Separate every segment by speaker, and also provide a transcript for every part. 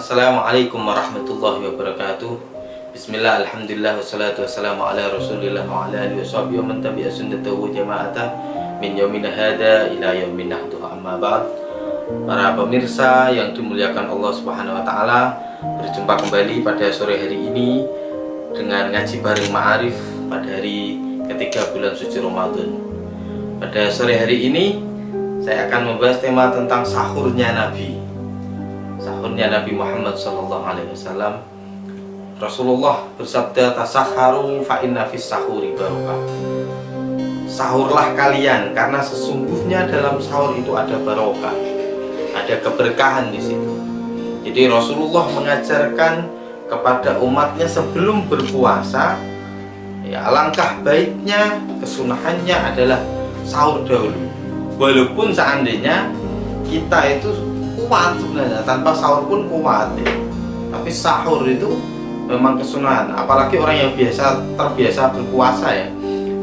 Speaker 1: Assalamualaikum warahmatullahi wabarakatuh. Bismillah, alhamdulillah, wassalatu wassalamu ala rasulillah wa ala alihi washabihi wa man tabi'a sunnatahu jama'atah min yaumina hada ila yaumin nahduha, amma ba'd. Para pemirsa yang dimuliakan Allah Subhanahu wa taala, berjumpa kembali pada sore hari ini dengan ngaji bareng Ma'arif pada hari ketiga bulan suci Ramadan. Pada sore hari ini saya akan membahas tema tentang sahurnya Nabi. Sahurnya Nabi Muhammad SAW. Rasulullah bersabda, tasahharu fa inna fis sahuri barokah. Sahurlah kalian karena sesungguhnya dalam sahur itu ada barokah, ada keberkahan di situ. Jadi Rasulullah mengajarkan kepada umatnya sebelum berpuasa, ya alangkah baiknya, kesunahannya adalah sahur dahulu. Walaupun seandainya kita itu kuat sebenarnya, tanpa sahur pun kuat ya. Tapi sahur itu memang kesunahan, apalagi orang yang terbiasa berpuasa ya.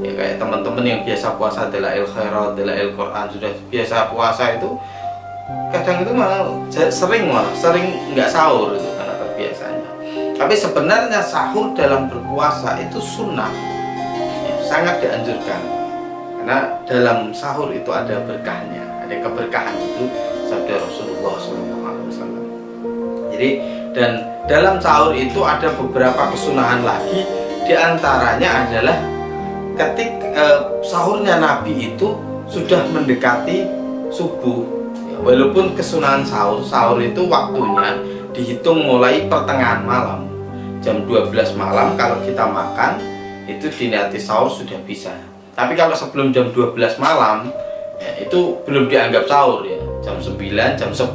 Speaker 1: Ya kayak teman-teman yang biasa puasa Dalail Khairat, Dalail Quran, sudah biasa puasa itu kadang itu malah sering nggak sahur itu karena terbiasanya. Tapi sebenarnya sahur dalam berpuasa itu sunnah ya, sangat dianjurkan karena dalam sahur itu ada berkahnya, ada keberkahan itu sabda Rasulullah SAW. Jadi dan dalam sahur itu ada beberapa kesunahan lagi. Di antaranya adalah sahurnya Nabi itu sudah mendekati subuh. Ya, walaupun kesunahan sahur itu waktunya dihitung mulai pertengahan malam, jam 12 malam kalau kita makan itu diniati sahur sudah bisa. Tapi kalau sebelum jam 12 malam ya, itu belum dianggap sahur ya. Jam 9, jam 10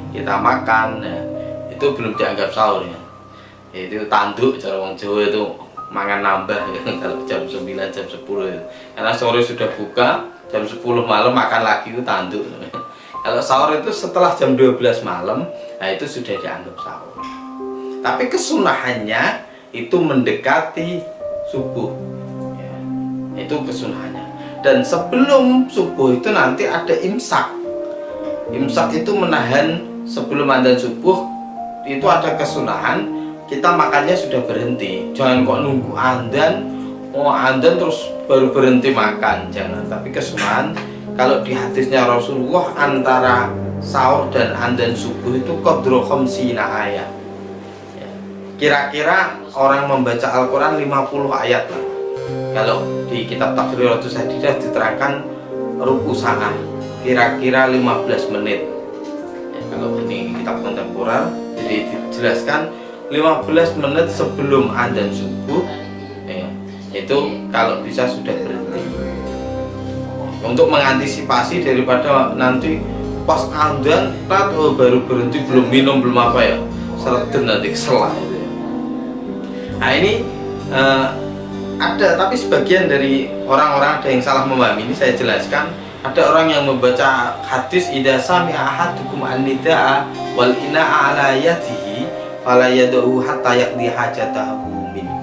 Speaker 1: kita makan ya, itu belum dianggap sahur ya. Itu tanduk cara orang Jawa itu makan nambah ya, kalau jam 9, jam 10 ya. Karena sore sudah buka, jam 10 malam makan lagi itu tanduk. Kalau sahur itu setelah jam 12 malam, nah itu sudah dianggap sahur. Tapi kesunahannya itu mendekati subuh ya. Itu kesunahannya. Dan sebelum subuh itu nanti ada imsak. Imsak itu menahan sebelum adzan subuh, itu ada kesunahan kita makannya sudah berhenti. Jangan kok nunggu adzan terus baru berhenti makan, jangan. Tapi kesunahan kalau di hadisnya Rasulullah antara sahur dan adzan subuh itu qadru khamsina ayat. Kira-kira orang membaca Al-Quran 50 ayat lah. Kalau di kitab Taqriratus Hadidah diterangkan ruku sa'ah, kira-kira 15 menit ya, kalau ini kitab kontemporer jadi dijelaskan 15 menit sebelum adzan subuh ya, itu kalau bisa sudah berhenti untuk mengantisipasi daripada nanti pas adzan baru berhenti, belum minum belum apa ya, sereden nanti keselah itu ya. Nah ini ada, tapi sebagian dari orang-orang ada yang salah memahami. Ini saya jelaskan. Ada orang yang membaca hadis idza sami'a ahadukum an-nidaa wal ina'a ala yadihi fala yad'u hatta yaqdi hajatahu minhu.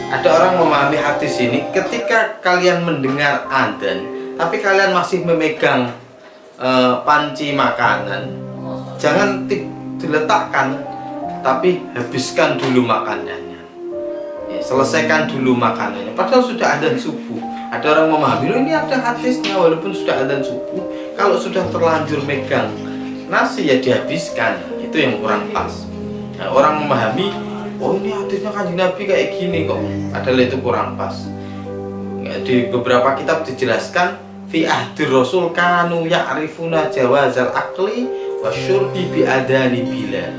Speaker 1: Ada orang memahami hadis ini, ketika kalian mendengar adzan tapi kalian masih memegang panci makanan, jangan diletakkan tapi habiskan dulu makanannya. Ya, selesaikan dulu makanannya padahal sudah adzan subuh. Ada orang memahami, loh ini ada hadisnya walaupun sudah adzan subuh, kalau sudah terlanjur megang nasi ya dihabiskan. Itu yang kurang pas. Nah, orang memahami, oh ini hadisnya Kanjeng Nabi kayak gini kok, padahal itu kurang pas. Ya, di beberapa kitab dijelaskan fi ahdir Rasul kanu ya'rifuna jawazal akli wasyurbi bi adani bilal.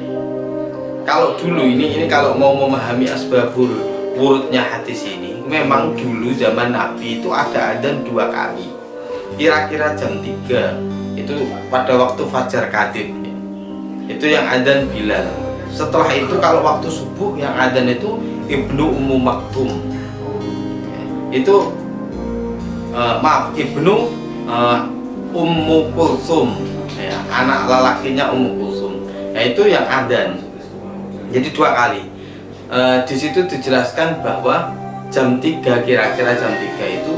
Speaker 1: Kalau dulu ini kalau mau memahami asbabul wurudnya hadis ini, memang dulu zaman Nabi itu ada adzan 2 kali, kira-kira jam 3 itu pada waktu fajar kadib ya. Itu yang adzan Bilal. Setelah itu kalau waktu subuh yang adzan itu Ibnu Ummu Maktum ya. Itu Ibnu Ummu Kulsum ya, anak lelakinya Ummu Kulsum ya, itu yang adzan. Jadi 2 kali. Di situ dijelaskan bahwa jam 3, kira-kira jam 3 itu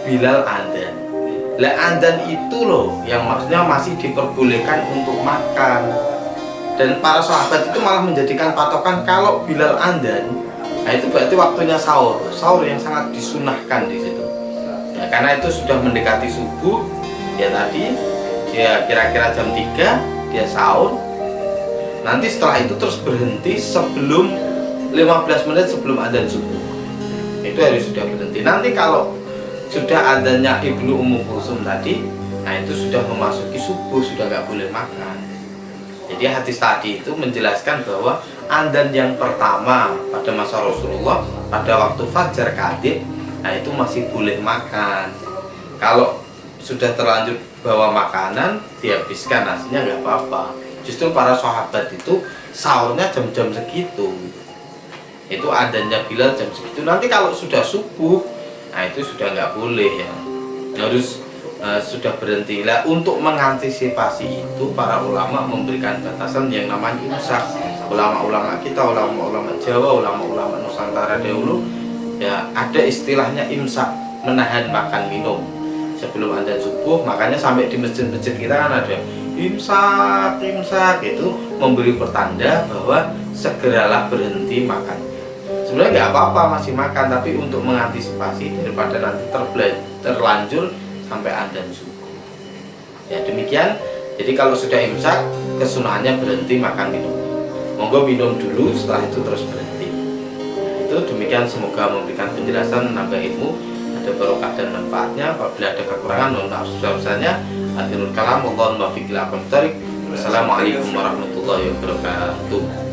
Speaker 1: Bilal adzan. Lah adzan itu loh yang maksudnya masih diperbolehkan untuk makan. Dan para sahabat itu malah menjadikan patokan kalau Bilal adzan, nah itu berarti waktunya sahur. Sahur yang sangat disunahkan di situ. Ya, karena itu sudah mendekati subuh, ya tadi dia kira-kira jam 3 dia sahur. Nanti setelah itu terus berhenti sebelum 15 menit sebelum adzan subuh. Itu harus sudah berhenti. Nanti kalau sudah adzannya Ibnu Ummu Kulsum tadi, nah itu sudah memasuki subuh, sudah nggak boleh makan. Jadi hadis tadi itu menjelaskan bahwa adzan yang pertama pada masa Rasulullah pada waktu fajar kadhib, nah itu masih boleh makan. Kalau sudah terlanjur bawa makanan dihabiskan nasinya nggak apa-apa. Justru para sahabat itu sahurnya jam-jam segitu. Itu adzannya Bilal jam segitu. Nanti kalau sudah subuh, nah itu sudah nggak boleh ya. Harus sudah berhenti lah. Untuk mengantisipasi itu para ulama memberikan batasan yang namanya imsak. Ulama-ulama kita, ulama-ulama Jawa, ulama-ulama Nusantara dahulu ya ada istilahnya imsak, menahan makan minum sebelum adzan subuh. Makanya sampai di masjid-masjid kita kan ada imsak itu memberi pertanda bahwa segeralah berhenti makannya. Sebenarnya nggak apa-apa masih makan, tapi untuk mengantisipasi daripada nanti terlanjur sampai adzan subuh. Ya demikian. Jadi kalau sudah imsak, kesunahannya berhenti makan minum. Monggo minum dulu, setelah itu terus berhenti. Nah, itu demikian, semoga memberikan penjelasan, menambah ilmu, ada barokah dan manfaatnya. Apabila ada kekurangan, mohon maaf sebesar-besarnya. Akhirul kalam, wallahu muwaffiq ila aqwamit thoriq. Wassalamualaikum warahmatullahi wabarakatuh.